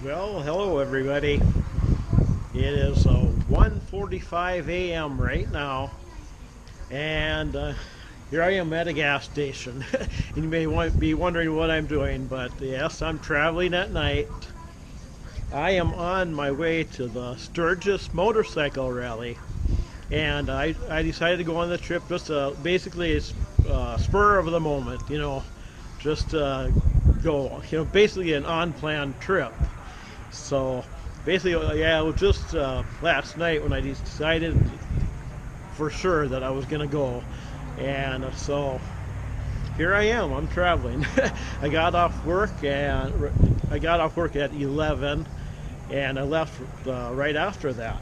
Well, hello everybody. It is 1:45 a.m. right now, and here I am at a gas station. You may be wondering what I'm doing, but yes, I'm traveling at night. I am on my way to the Sturgis motorcycle rally, and I decided to go on the trip just basically it's spur of the moment, just go, basically an unplanned trip. So basically, yeah, it was just last night when I decided for sure that I was going to go. And so here I am, I'm traveling. I got off work at 11 and I left right after that.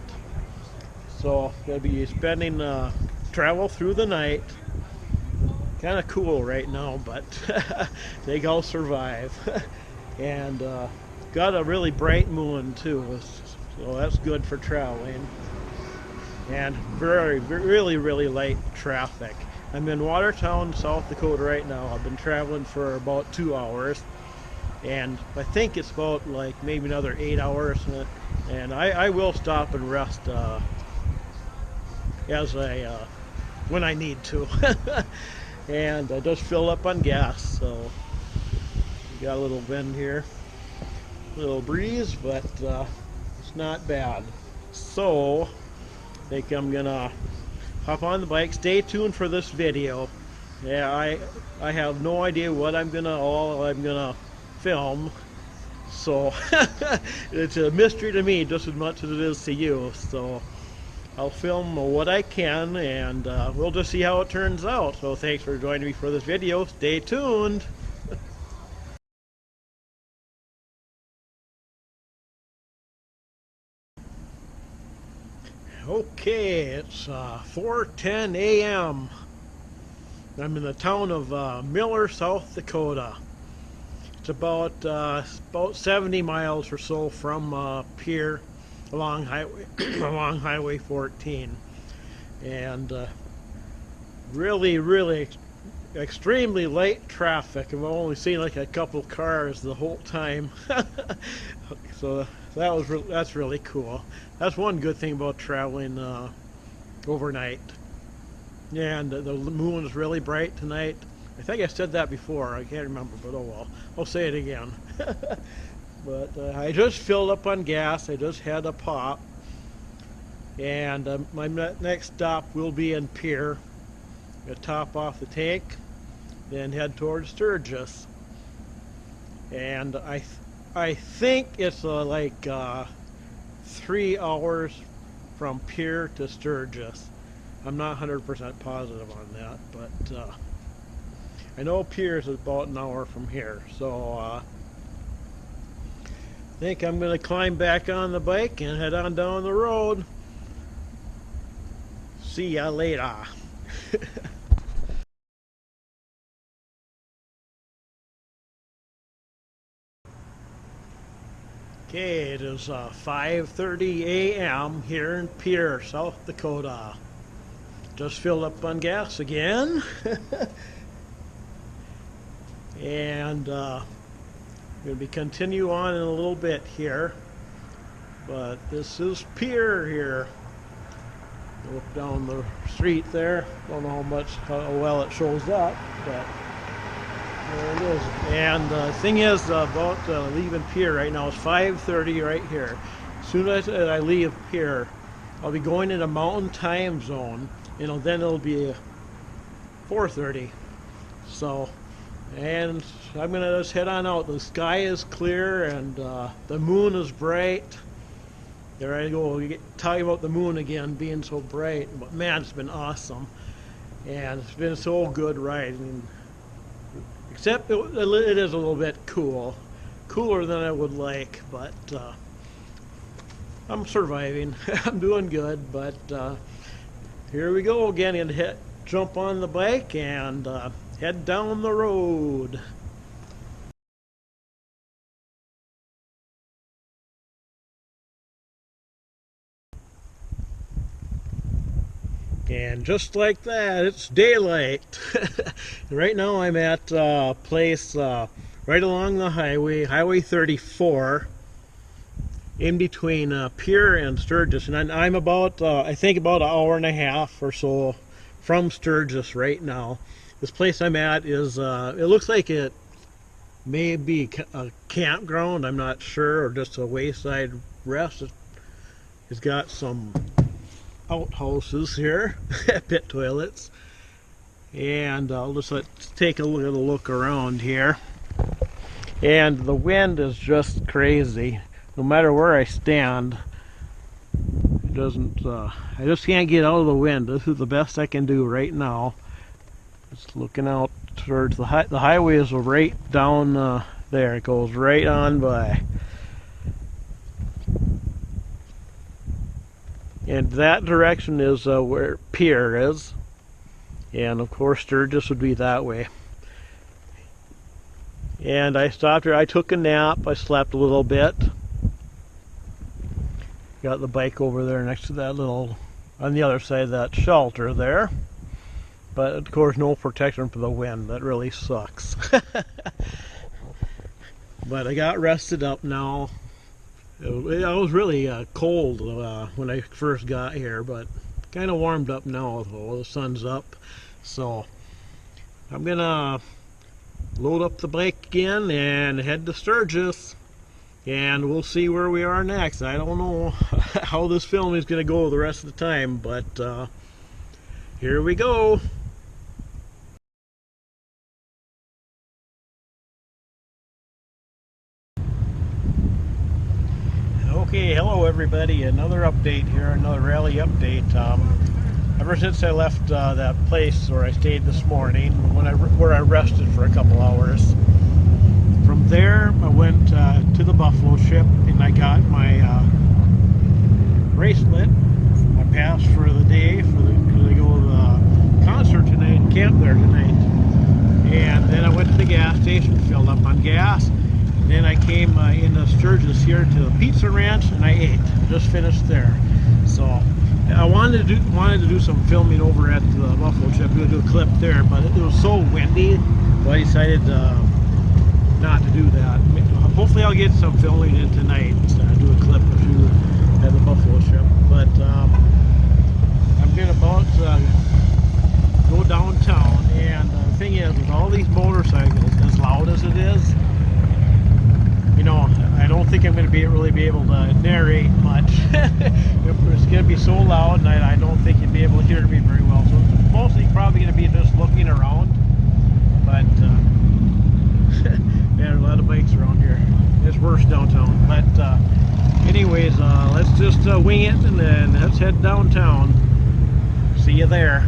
So I'll be spending travel through the night. Kind of cool right now, but think I'll survive. And got a really bright moon too, so that's good for traveling. And really light traffic. I'm in Watertown, South Dakota right now. I've been traveling for about 2 hours, and I think it's about like maybe another 8 hours. And I will stop and rest as I when I need to. And I just fill up on gas, so got a little wind here, a little breeze, but it's not bad. So I think I'm gonna hop on the bike. Stay tuned for this video. Yeah, I have no idea what I'm gonna film, so it's a mystery to me just as much as it is to you. So I'll film what I can, and we'll just see how it turns out. So thanks for joining me for this video. Stay tuned. Okay, it's 4:10 a.m. I'm in the town of Miller, South Dakota. It's about 70 miles or so from Pierre along highway along Highway 14, and really extremely light traffic. I've only seen like a couple cars the whole time. So that's really cool. That's one good thing about traveling overnight. And the moon is really bright tonight. I think I said that before. I can't remember, but oh well. I'll say it again. But I just filled up on gas. I just had a pop. And my next stop will be in Pierre. I'm going to top off the tank, then head towards Sturgis. And I think it's like 3 hours from Pierre to Sturgis. I'm not 100% positive on that, but I know Pierre is about an hour from here. So I think I'm going to climb back on the bike and head on down the road. See ya later. Okay, it is 5:30 a.m. here in Pierre, South Dakota. Just filled up on gas again. And I'm going to continue on in a little bit here. But this is Pierre here. Look down the street there. Don't know how well it shows up, but there it is. And the thing is about leaving Pierre right now, it's 5:30 right here. As soon as I leave Pierre, I'll be going in a mountain time zone. Then it'll be 4:30. So, and I'm gonna just head on out. The sky is clear and the moon is bright. There I go, talking about the moon again being so bright. But man, it's been awesome. And it's been so good riding. Except it is a little bit cooler than I would like, but I'm surviving. I'm doing good, but here we go again, and jump on the bike and head down the road. And just like that, it's daylight. Right now I'm at a place right along the highway, Highway 34. in between Pierre and Sturgis, and I'm about I think about an hour and a half or so from Sturgis right now. This place I'm at is it looks like it may be a campground. I'm not sure, or just a wayside rest. It's got some outhouses here, pit toilets, and let's take a little look around here. And the wind is just crazy. No matter where I stand, it doesn't. I just can't get out of the wind. This is the best I can do right now. Just looking out towards the highway is right down there. It goes right on by. And that direction is where Pierre is. And of course Sturgis would be that way. And I stopped here. I took a nap. I slept a little bit. Got the bike over there next to that little, on the other side of that shelter there. But of course no protection for the wind. That really sucks. But I got rested up now. I was really cold when I first got here, but kind of warmed up now though. The sun's up. So I'm gonna load up the bike again and head to Sturgis, and we'll see where we are next. I don't know how this film is going to go the rest of the time, but here we go. Okay, hello everybody, another update here, another rally update. Ever since I left that place where I stayed this morning, where I rested for a couple hours, from there I went to the Buffalo ship and I got my bracelet. I passed for the day because I go to the concert tonight and camp there tonight. And then I went to the gas station, filled up on gas. And then I came into Sturgis here to the pizza ranch and I ate. Just finished there. So I wanted to do some filming over at the Buffalo ship, do a clip there, but it was so windy, so I decided not to do that. Hopefully I'll get some filming in tonight, do a clip or two at the Buffalo ship. But I'm gonna about go downtown, and the thing is, with all these motorcycles, as loud as it is, you know, I don't think I'm going to really be able to narrate much. It's going to be so loud, and I don't think you'll be able to hear me very well. So it's mostly probably going to be just looking around. But yeah, there are a lot of bikes around here. It's worse downtown. But anyways, let's just wing it and then let's head downtown. See you there.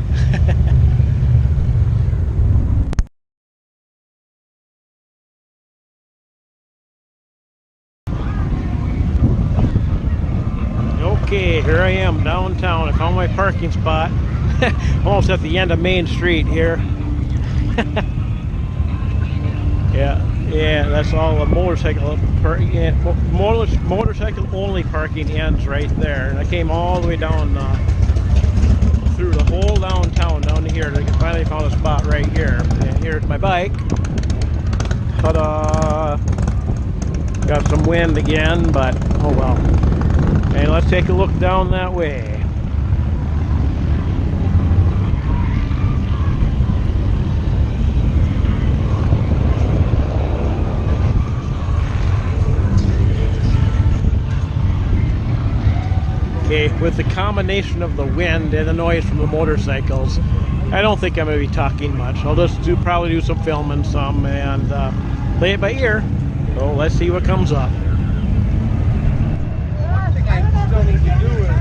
Okay, here I am downtown. I found my parking spot. Almost at the end of Main Street here. Yeah, that's all the motorcycle motorcycle only parking ends right there. And I came all the way down through the whole downtown down to here. I finally found a spot right here. And here's my bike. Ta-da! Got some wind again, but oh well. And let's take a look down that way. Okay, with the combination of the wind and the noise from the motorcycles, I don't think I'm going to be talking much. I'll just probably do some filming some and play it by ear. So let's see what comes up. Still need to do it.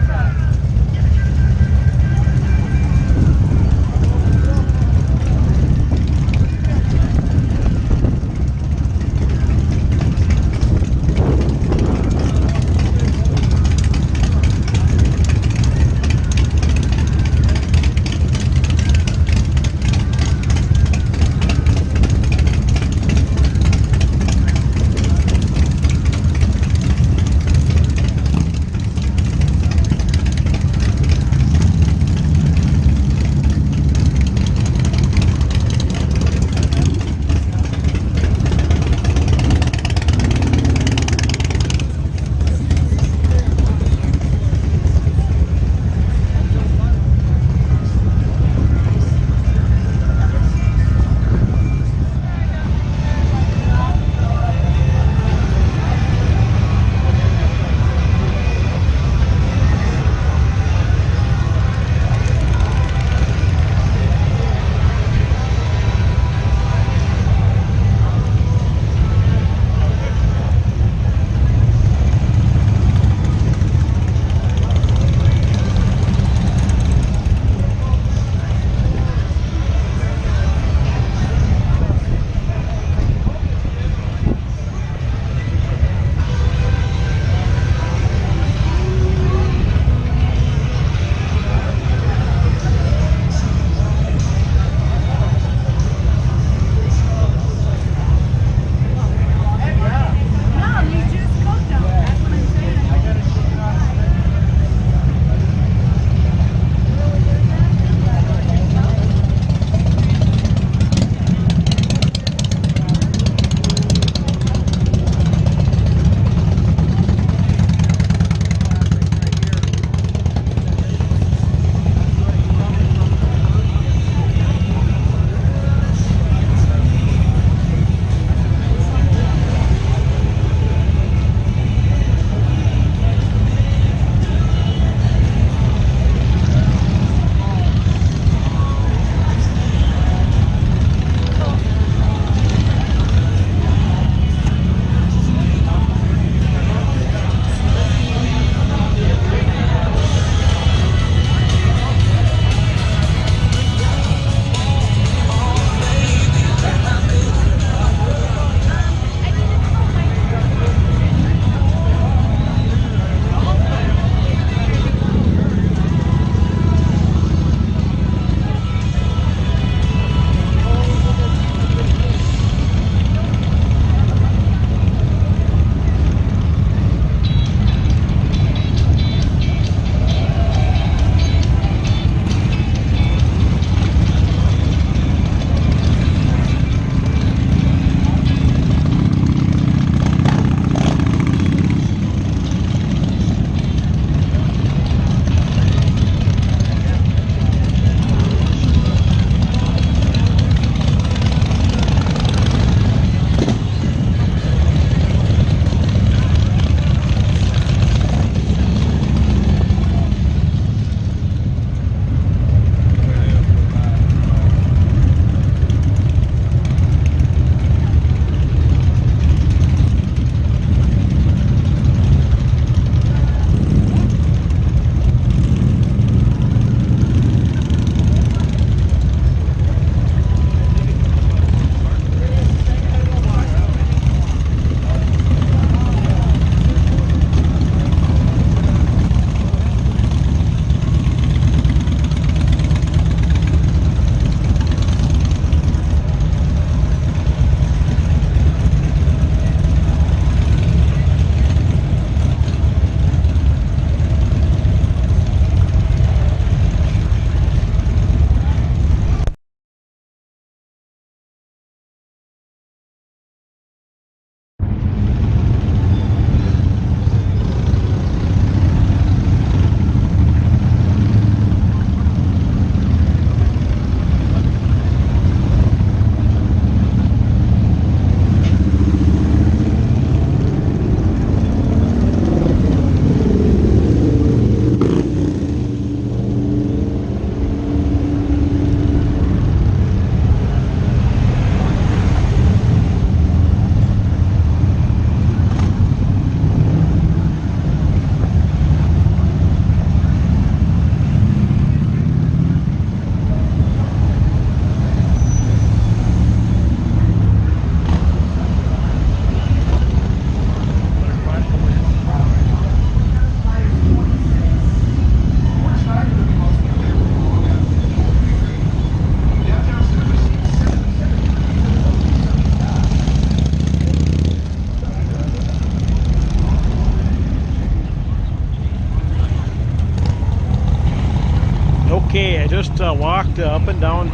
Okay, I just walked up and down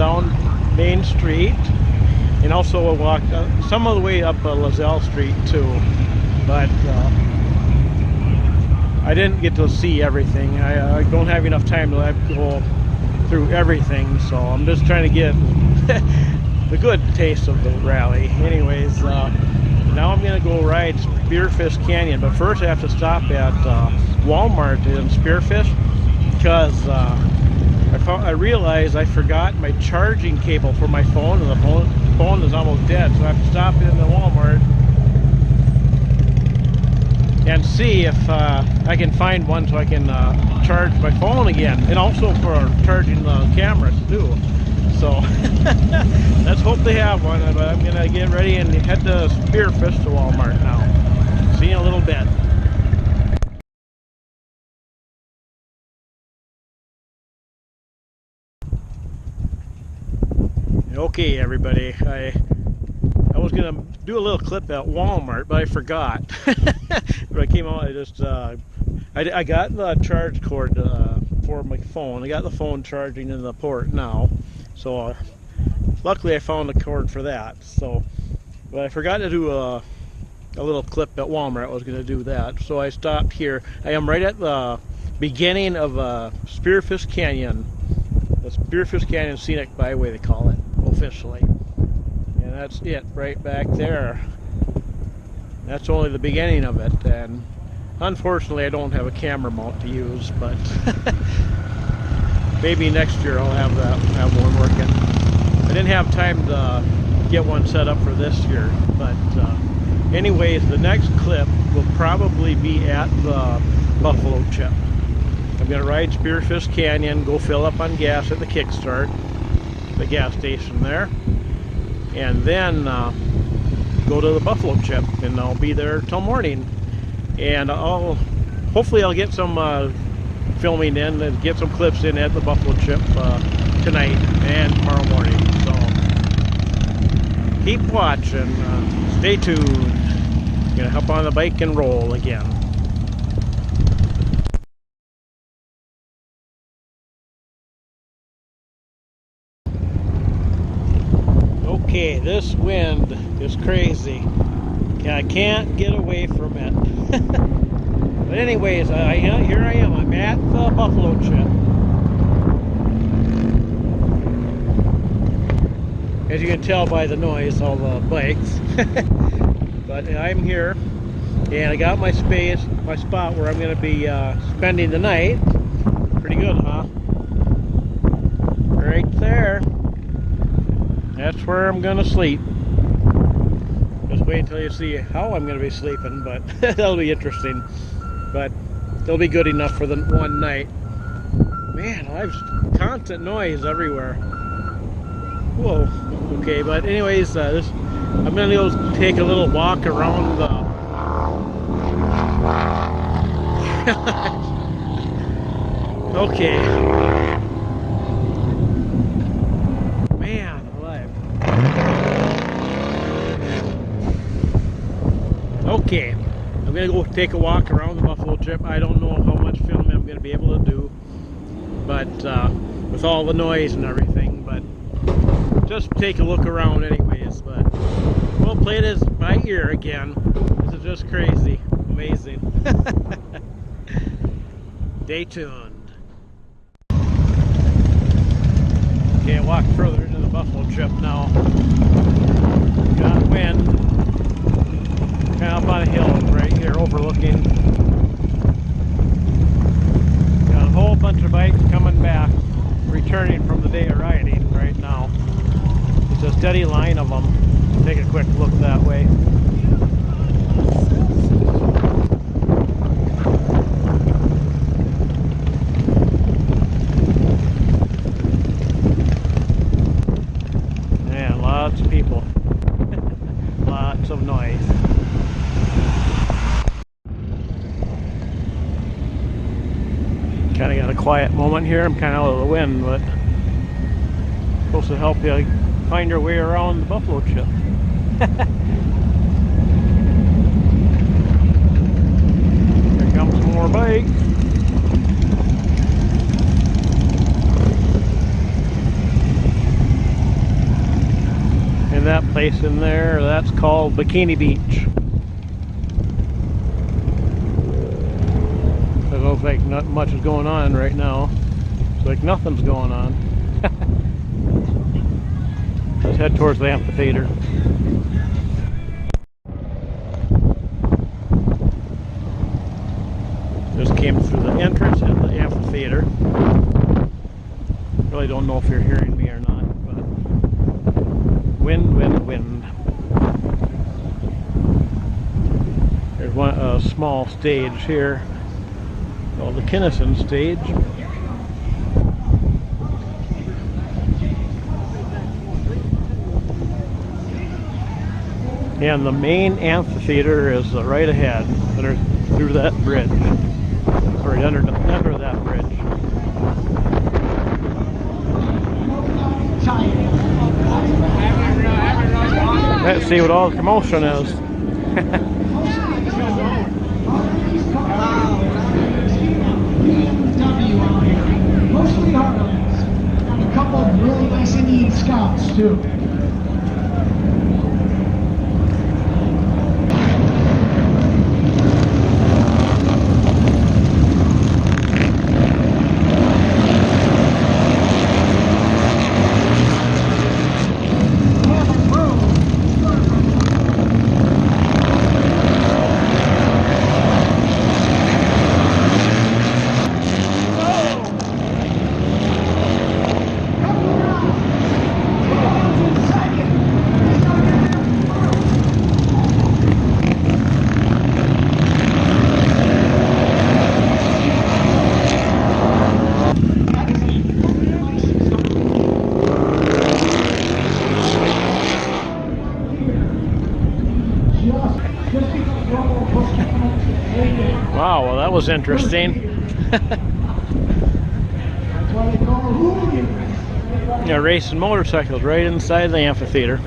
Main Street, and also walked some of the way up Lazelle Street too, but I didn't get to see everything. I don't have enough time to go through everything, so I'm just trying to get the good taste of the rally. Anyways, now I'm going to go ride Spearfish Canyon, but first I have to stop at Walmart in Spearfish because I realized I forgot my charging cable for my phone, and the phone is almost dead, so I have to stop in the Walmart and see if I can find one so I can charge my phone again, and also for charging the cameras too. So let's hope they have one. But I'm gonna get ready and head to Spearfish to Walmart now. See you in a little bit. Okay, everybody. I was gonna do a little clip at Walmart, but I forgot. When I came out, I got the charge cord for my phone. I got the phone charging in the port now, so luckily I found the cord for that. So, but I forgot to do a little clip at Walmart. I was going to do that, so I stopped here. I am right at the beginning of Spearfish Canyon, the Spearfish Canyon Scenic Byway they call it officially, and that's it right back there. That's only the beginning of it, and unfortunately I don't have a camera mount to use, but maybe next year I'll have one working. I didn't have time to get one set up for this year, but anyways, the next clip will probably be at the Buffalo Chip. I'm going to ride Spearfish Canyon, go fill up on gas at the Kickstart, the gas station there, and then go to the Buffalo Chip, and I'll be there till morning. And hopefully I'll get some filming in and get some clips in at the Buffalo Chip tonight and tomorrow morning. So keep watching, stay tuned. Gonna hop on the bike and roll again. Okay, this wind is crazy. I can't get away from it. But anyways, here I am. I'm at the Buffalo Chip. As you can tell by the noise, all the bikes. But I'm here, and I got my spot where I'm going to be spending the night. Pretty good, huh? Right there. That's where I'm going to sleep. Just wait until you see how I'm going to be sleeping, but that'll be interesting. But it'll be good enough for the one night. Man, I have constant noise everywhere. Whoa. Okay, but anyways, I'm going to go take a little walk around the... Okay. Man, alive. Okay. I'm going to go take a walk around the Buffalo Chip. I don't know how much filming I'm going to be able to do, but with all the noise and everything, but just take a look around anyways. But we'll play this by ear again. This is just crazy. Amazing. Stay tuned. Okay, walk further into the Buffalo Chip now. Got wind. Kind of up on a hill right here overlooking. Got a whole bunch of bikes coming back, returning from the day of riding right now. It's a steady line of them. Take a quick look that way. Man, lots of people. Lots of noise. Kind of got a quiet moment here. I'm kind of out of the wind, but supposed to help you find your way around the Buffalo Chip. Here comes some more bikes. that place in there, that's called Bikini Beach. It looks like not much is going on right now. It's like nothing's going on. Let's head towards the amphitheater. Just came through the entrance of the amphitheater. Really don't know if you're hearing me or not, but wind, wind, wind. There's a small stage here called the Kinnison stage. And the main amphitheater is right ahead, through that bridge, or under that bridge. Let's see what all the commotion is. Mostly Harleys. And a couple of really nice Indian scouts too. Wow, well that was interesting. Yeah, racing motorcycles right inside the amphitheater.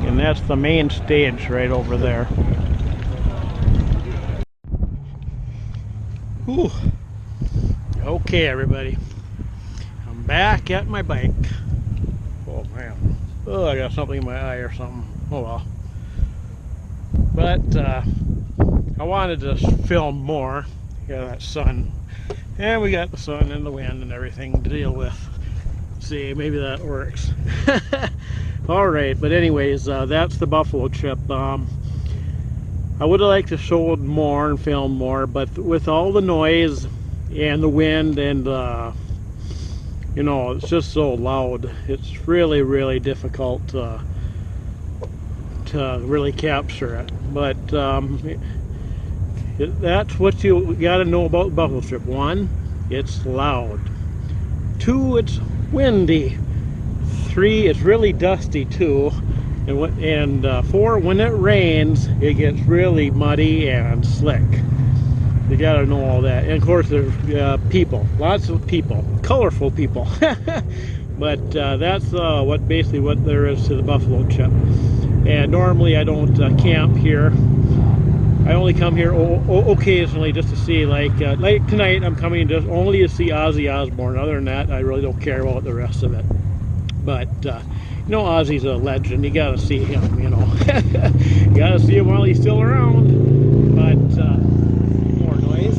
And that's the main stage right over there. Whew. Okay, everybody. I'm back at my bike. Oh man. Oh, I got something in my eye or something. Oh well. But I wanted to film more. Yeah, that sun. And we got the sun and the wind and everything to deal with. See, maybe that works. Alright, but anyways, that's the buffalo trip. I would have liked to show more and film more, but with all the noise and the wind and you know, it's just so loud. It's really, really difficult to really capture it. But that's what you got to know about the buffalo trip. One, it's loud. Two, it's windy. Three, it's really dusty too. And four, when it rains, it gets really muddy and slick. You gotta know all that. And of course there's people, lots of people, colorful people. But that's basically what there is to the buffalo trip. And normally I don't camp here. I only come here occasionally just to see, like tonight I'm coming just only to see Ozzy Osbourne. Other than that, I really don't care about the rest of it. But you know, Ozzy's a legend. You gotta see him, you know. You gotta see him while he's still around. But more noise.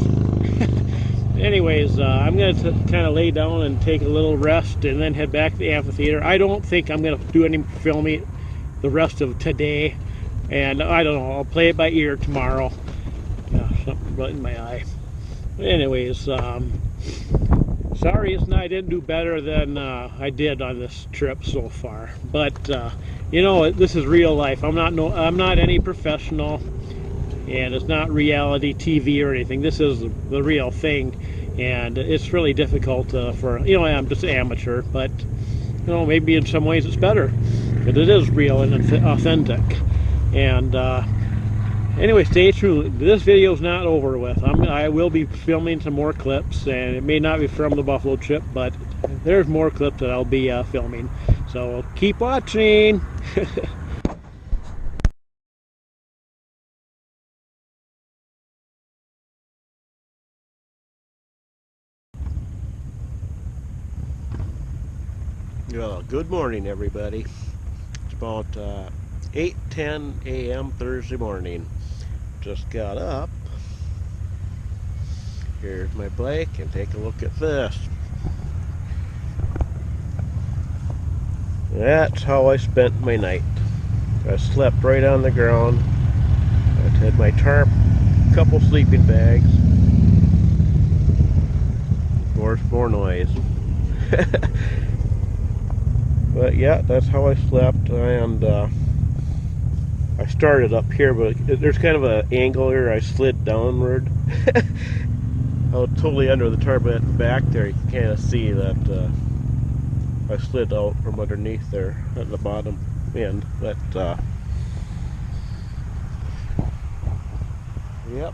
Anyways, I'm gonna kind of lay down and take a little rest and then head back to the amphitheater. I don't think I'm gonna do any filming the rest of today, and I don't know, I'll play it by ear tomorrow. Something right in my eye. Anyways, sorry I didn't do better than I did on this trip so far, but you know, this is real life. I'm not any professional, and it's not reality TV or anything. This is the real thing, and it's really difficult for, you know, I'm just amateur, but you know, maybe in some ways it's better, but it is real and authentic. And anyway, stay tuned. This video is not over with. I will be filming some more clips, and it may not be from the buffalo trip, but there's more clips that I'll be filming. So keep watching. Good morning, everybody. It's about 8:10 a.m. Thursday morning. Just got up. Here's my bike, and take a look at this. That's how I spent my night. I slept right on the ground. I had my tarp, a couple sleeping bags. Of course, more noise. But yeah, that's how I slept, and I started up here, but there's kind of an angle here. I slid downward. I was totally under the tarp, but at the back there, you can kind of see that I slid out from underneath there at the bottom end. But yep,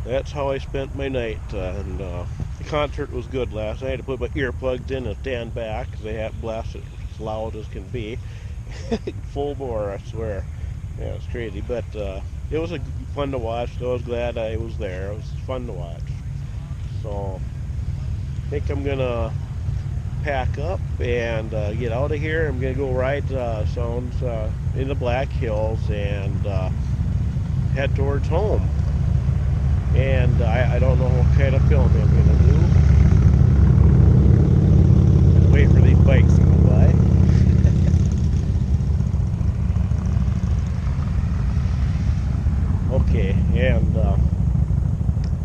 that's how I spent my night. And the concert was good last night. I had to put my earplugs in and stand back because they had blasted as loud as can be. Full bore, I swear. Yeah, it's crazy, but it was fun to watch. I was glad I was there. It was fun to watch. So I think I'm gonna pack up and get out of here. I'm gonna go ride sounds in the Black Hills and head towards home. And I don't know what kind of filming I'm gonna do. Wait for these bikes to go by. Okay, and I'm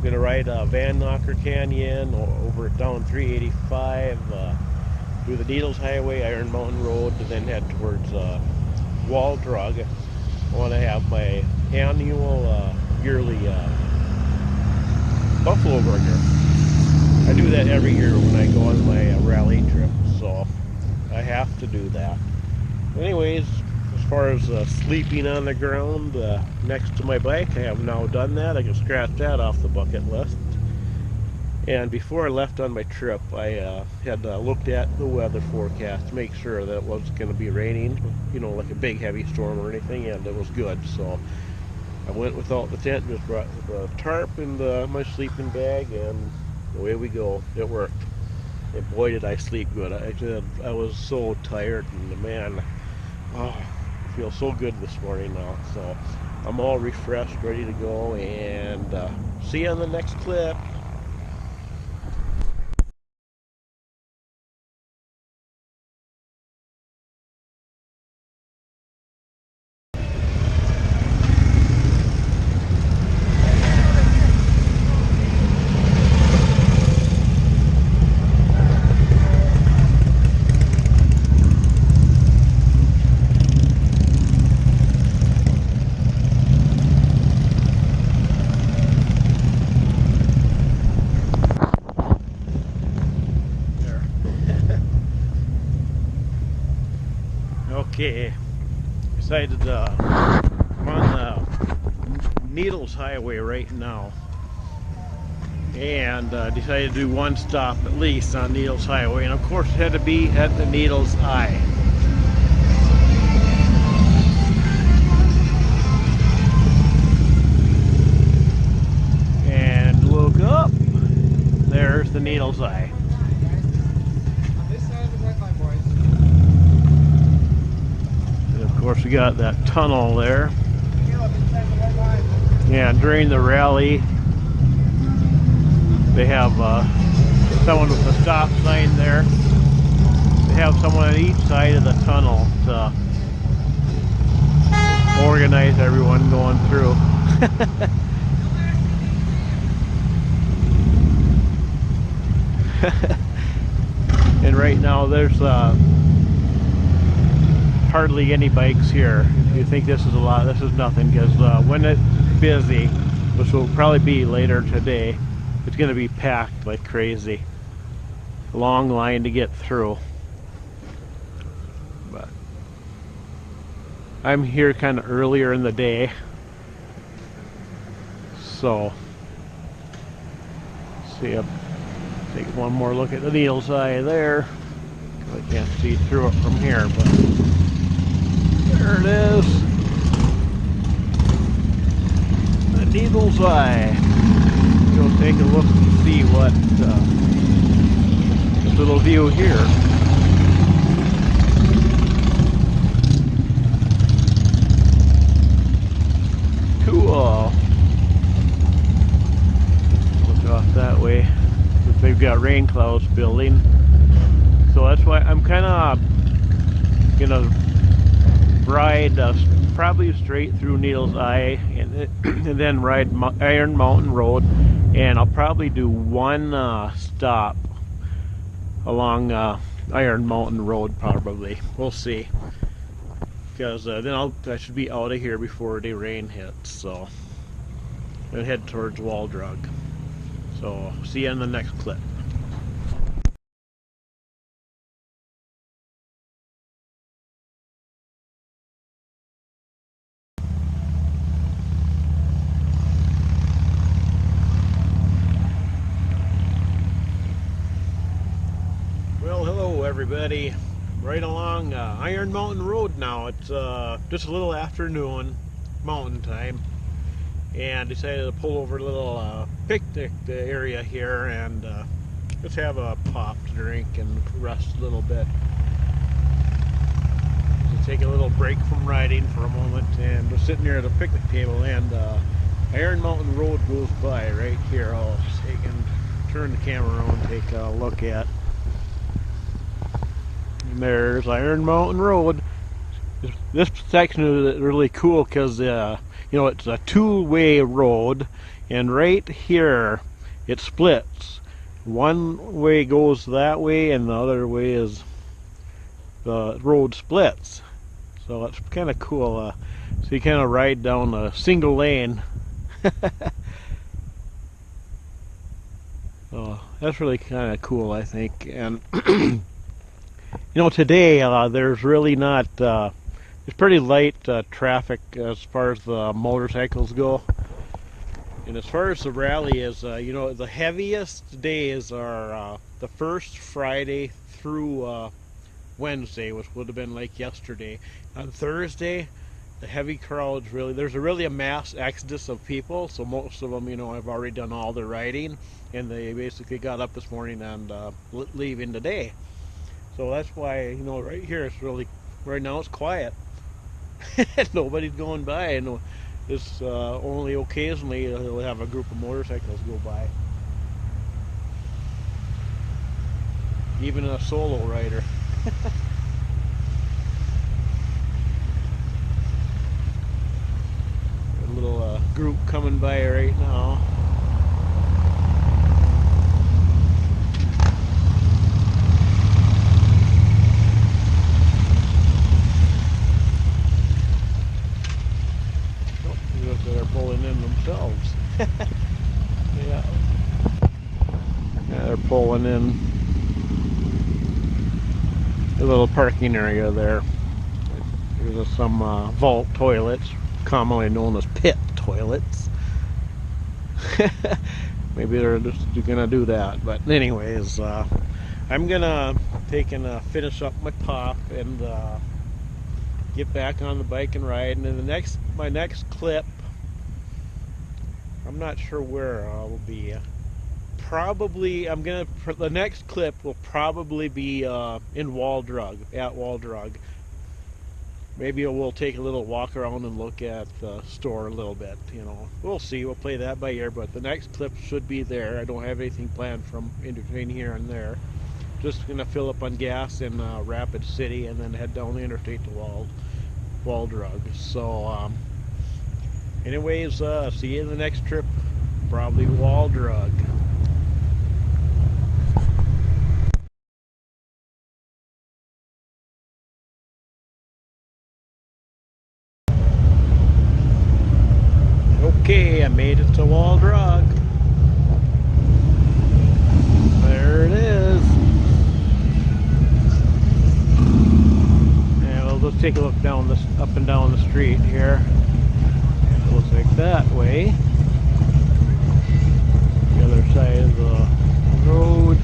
gonna ride Van Knocker Canyon over down 385 through the Needles Highway, Iron Mountain Road, and then head towards Wall Drug. I want to have my annual yearly buffalo burger. I do that every year when I go on my rally trip, so I have to do that. Anyways, as far as sleeping on the ground next to my bike, I have now done that. I can scratch that off the bucket list. And before I left on my trip, I had looked at the weather forecast to make sure that it wasn't going to be raining, you know, like a big heavy storm or anything, and it was good. So I went without the tent, just brought the tarp and my sleeping bag, and away we go. It worked. And boy, did I sleep good. I was so tired, and man, oh, I feel so good this morning now. So I'm all refreshed, ready to go, and see you on the next clip. Okay, decided I'm on the Needles Highway right now, and decided to do one stop at least on Needles Highway, and of course it had to be at the Needles Eye. And look up, there's the Needles Eye. Of course, we got that tunnel there. Yeah, during the rally, they have someone with a stop sign there. They have someone on each side of the tunnel to organize everyone going through. And right now, there's hardly any bikes here. If you think this is a lot, this is nothing, because when it's busy, which will probably be later today, it's going to be packed like crazy. Long line to get through. But I'm here kind of earlier in the day, so see, I'll take one more look at the Needles Eye there. I can't see through it from here, but there it is. The Needles Eye. Go take a look and see what this little view here. got rain clouds building. So that's why I'm kind of gonna ride probably straight through Needle's Eye, and then ride Iron Mountain Road, and I'll probably do one stop along Iron Mountain Road. Probably, we'll see, because then I should be out of here before the rain hits. So I'll head towards Wall Drug. So see you in the next clip. Well, hello everybody. Right along Iron Mountain Road now. It's just a little afternoon, mountain time, and decided to pull over a little picnic area here and just have a pop to drink and rest a little bit. So take a little break from riding for a moment, and we're sitting here at a picnic table, and Iron Mountain Road goes by right here. I'll take and turn the camera around and take a look at. And there's Iron Mountain Road. This section is really cool because you know, it's a two-way road, and right here it splits. One way goes that way, and the other way is the road splits. So it's kind of cool. So you kind of ride down a single lane. So that's really kind of cool, I think. And you know, today there's really not. It's pretty light traffic as far as the motorcycles go. And as far as the rally is, you know, the heaviest days are the first Friday through Wednesday, which would have been like yesterday. On Thursday, the heavy crowds there's really a mass exodus of people, so most of them, you know, have already done all their riding, and they basically got up this morning and leaving today. So that's why, you know, right here it's really, right now it's quiet. Nobody's going by, and it's only occasionally they'll have a group of motorcycles go by. Even a solo rider. A little group coming by right now. They're pulling in themselves. Yeah. Yeah, they're pulling in a little parking area there. There's some vault toilets, commonly known as pit toilets. Maybe they're just gonna do that, but anyways, I'm gonna take and finish up my pop and get back on the bike and ride. And then my next clip, I'm not sure where I'll be. Probably the next clip will probably be in Wall Drug, at Wall Drug. Maybe we'll take a little walk around and look at the store a little bit, you know. We'll see, we'll play that by ear, but the next clip should be there. I don't have anything planned from in between here and there. Just gonna fill up on gas in Rapid City and then head down the interstate to Wall Drug. So anyways, see you in the next trip, probably Wall Drug. Okay, I made it to Wall Drug. There it is. And we'll just take a look down this, up and down the street here. It looks like that way. The other side of the road.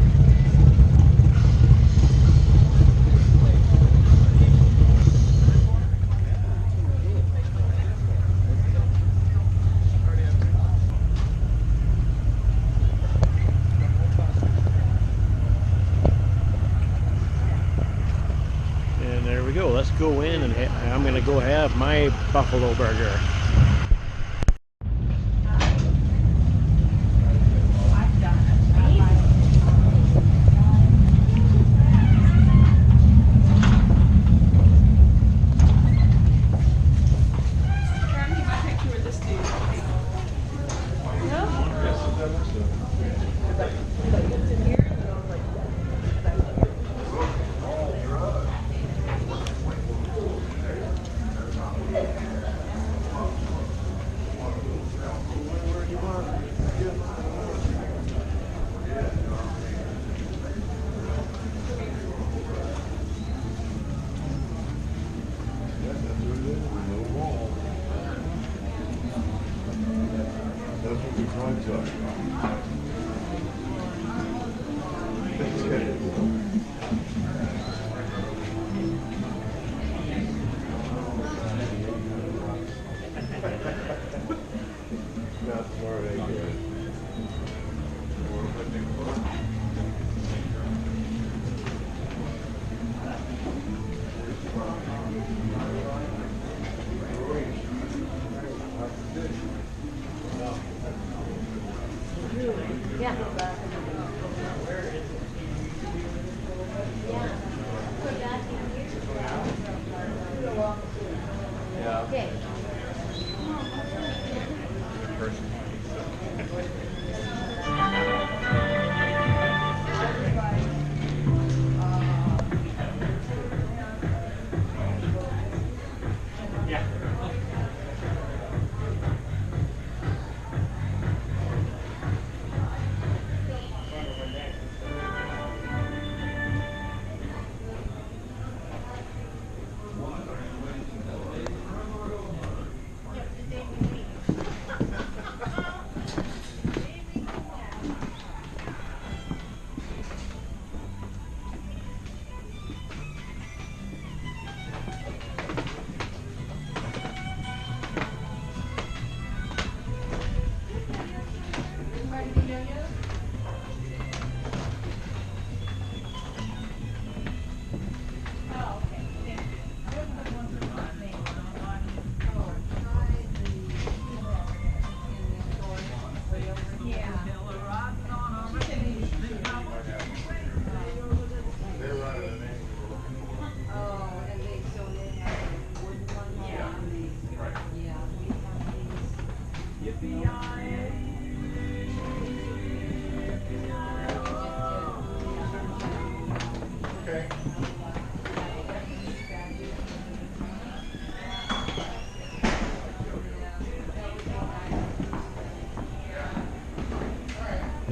And there we go. Let's go in, and I'm going to go have my buffalo burger.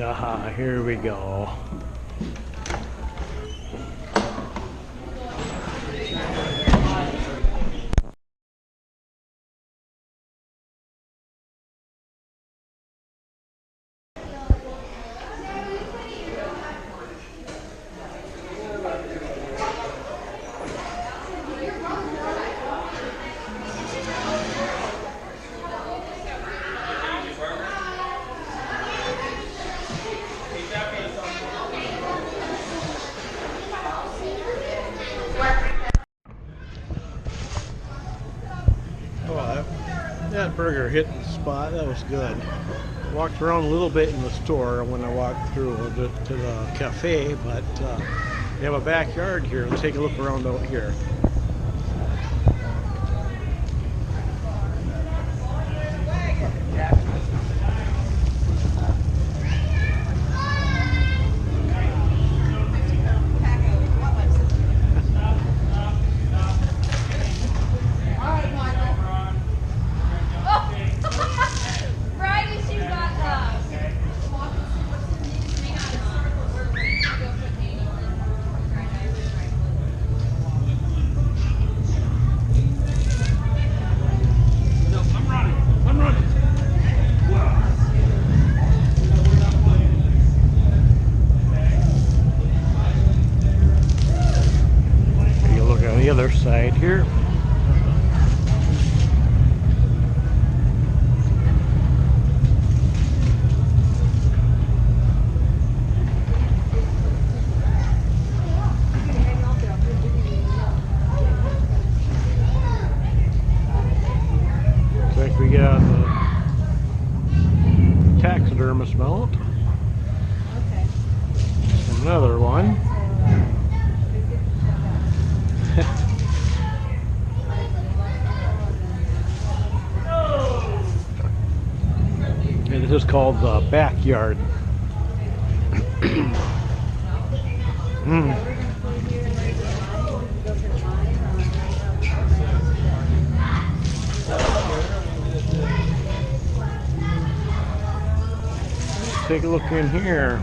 Aha, here we go. That burger hit the spot. That was good. Walked around a little bit in the store when I walked through to the cafe, but they have a backyard here. Let's take a look around out here. The other side here. Looks like we got the taxidermist mount. Okay. Another one. And this is called the backyard. Take a look in here.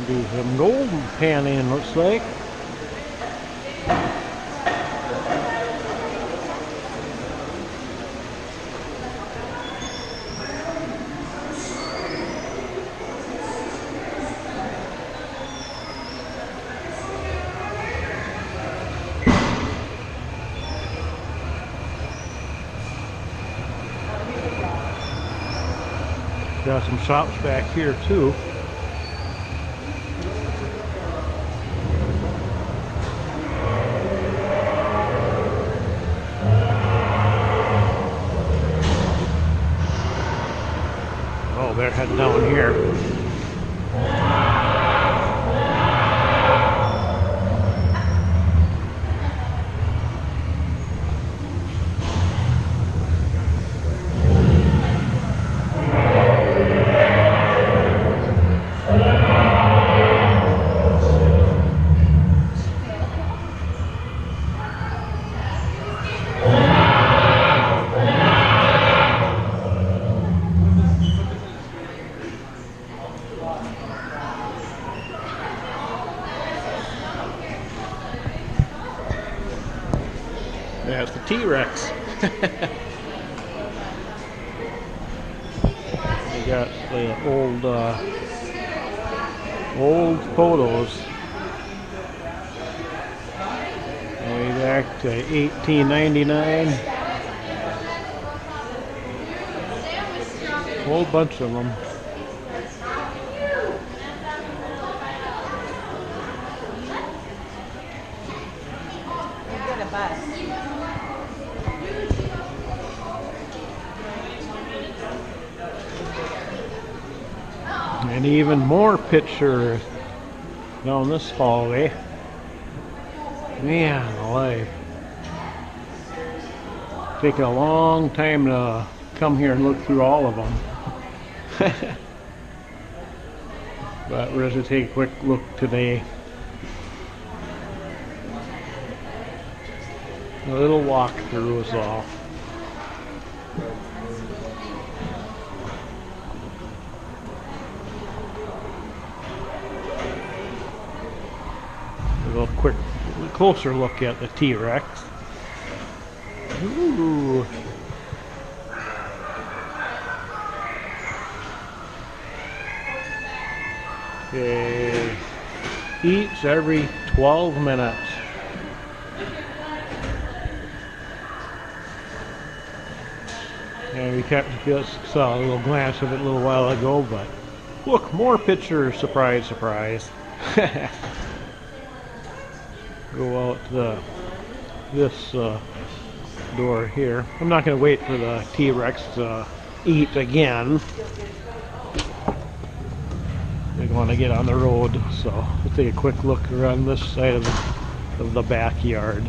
Do some golden panning, looks like. Got some shops back here too. Oh, they're heading down here. That's the T-Rex. We got the old photos way back to 1899. Whole bunch of them. Get a bus. And even more pictures down this hallway. Man alive. Taking a long time to come here and look through all of them. But we're going to take a quick look today. A little walkthrough is all. A little quick, closer look at the T-Rex. Ooh. Okay. Eats every 12 minutes. And we just saw a little glance of it a little while ago, but look, more pictures. Surprise, surprise. Go out this door here. I'm not going to wait for the T-Rex to eat again. They want to get on the road, so we'll take a quick look around this side of the backyard.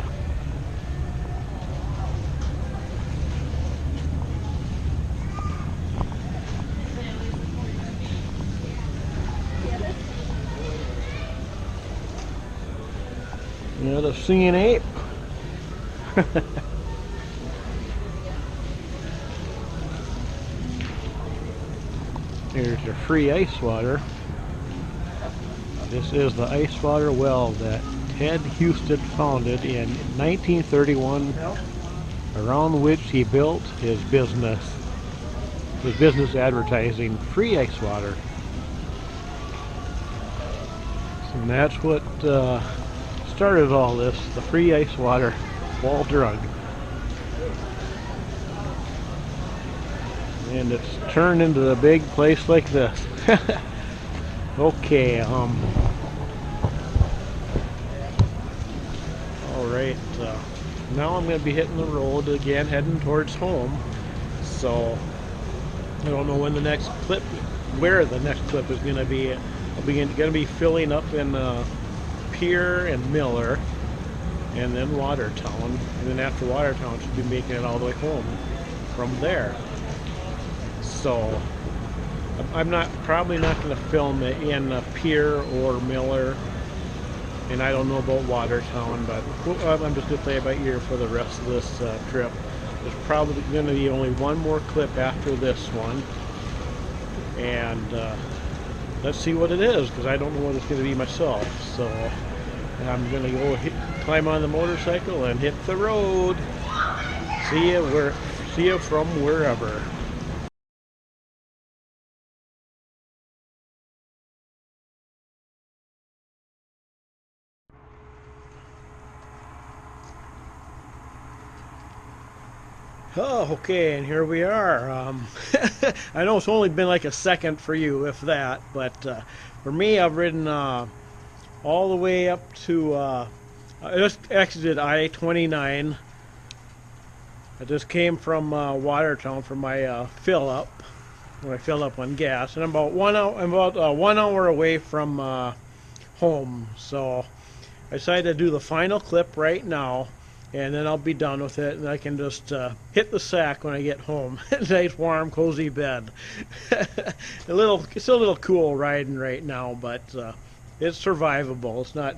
Yeah, the singing ape. Here's your free ice water. This is the ice water well that Ted Houston founded in 1931, around which he built his business advertising free ice water. And that's what started all this, the free ice water wall drug. And it's turned into a big place like this. Okay, alright, now I'm going to be hitting the road again, heading towards home. So, I don't know when the next clip, where the next clip is going to be. I'm going to be filling up in Pierre and Miller, and then Watertown, and then after Watertown should be making it all the way home from there. So I'm probably not going to film it in Pierre or Miller, and I don't know about Watertown, but I'm just going to play it by ear for the rest of this trip. There's probably going to be only one more clip after this one, and let's see what it is, because I don't know what it's going to be myself. So I'm going to go climb on the motorcycle and hit the road. See you from wherever. Oh, okay, and here we are. I know it's only been like a second for you, if that, but for me, I've ridden all the way up to, I just exited I-29. I just came from Watertown for my fill up, when I fill up on gas, and I'm about 1 hour away from home. So I decided to do the final clip right now, and then I'll be done with it, and I can just hit the sack when I get home. Nice, warm, cozy bed. It's a little cool riding right now, but it's survivable. It's not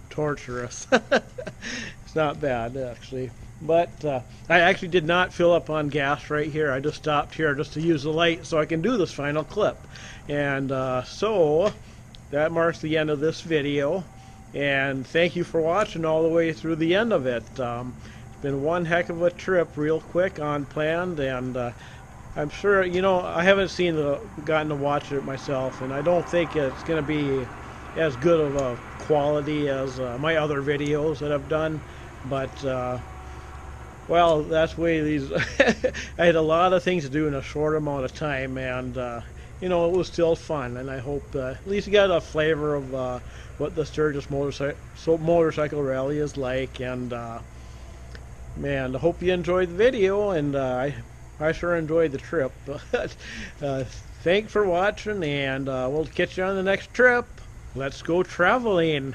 torturous. It's not bad, actually. But I actually did not fill up on gas right here. I just stopped here just to use the light so I can do this final clip. And so that marks the end of this video. And thank you for watching all the way through the end of it. It's been one heck of a trip, real quick, unplanned, and I'm sure, you know, I haven't gotten to watch it myself, and I don't think it's going to be as good of a quality as my other videos that I've done, but well, that's the way these. I had a lot of things to do in a short amount of time, and you know, it was still fun, and I hope at least you got a flavor of what the Sturgis motorcycle rally is like. And man, I hope you enjoyed the video, and I sure enjoyed the trip. Thanks for watching, and we'll catch you on the next trip. Let's go traveling.